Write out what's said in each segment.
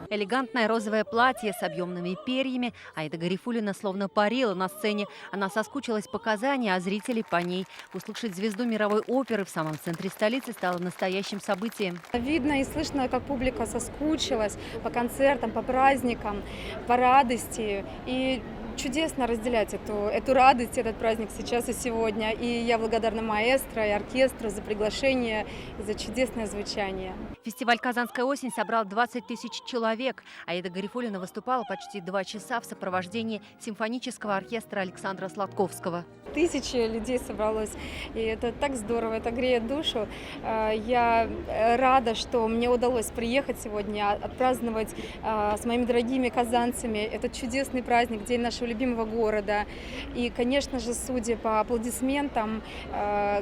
Элегантное розовое платье с объемными перьями. Аида Гарифуллина словно парила на сцене. Она соскучилась по Казани, а зрители по ней. Услышать звезду мировой оперы в самом центре столицы стало настоящим событием. Видно и слышно, как публика соскучилась по концертам, по праздникам, по радости. И чудесно разделять эту радость, этот праздник сейчас и сегодня. И я благодарна маэстро и оркестру за приглашение и за чудесное звучание. Фестиваль «Казанская осень» собрал 20 тысяч человек. Аида Гарифуллина выступала почти 2 часа в сопровождении симфонического оркестра Александра Сладковского. Тысячи людей собралось, и это так здорово, это греет душу. Я рада, что мне удалось приехать сегодня, отпраздновать с моими дорогими казанцами этот чудесный праздник, день нашего любимого города. И, конечно же, судя по аплодисментам,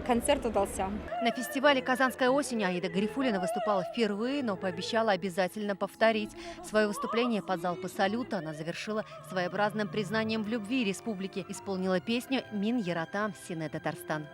концерт удался. На фестивале «Казанская осень» Аида Гарифуллина выступала впервые, но пообещала обязательно повторить. Свое выступление под залпы салюта она завершила своеобразным признанием в любви республики. Исполнила песню «Мин Яратам Сине Татарстан».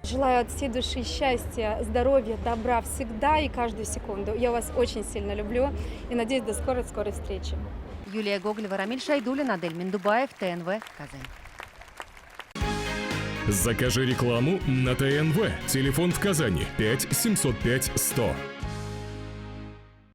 Желаю от всей души счастья, здоровья, добра всегда и каждую секунду. Я вас очень сильно люблю и надеюсь до скорой встречи. Юлия Гоголева, Рамиль Шайдуллин, Адель Миндубаев, ТНВ, Казань. Закажи рекламу на ТНВ. Телефон в Казани 5 705 100.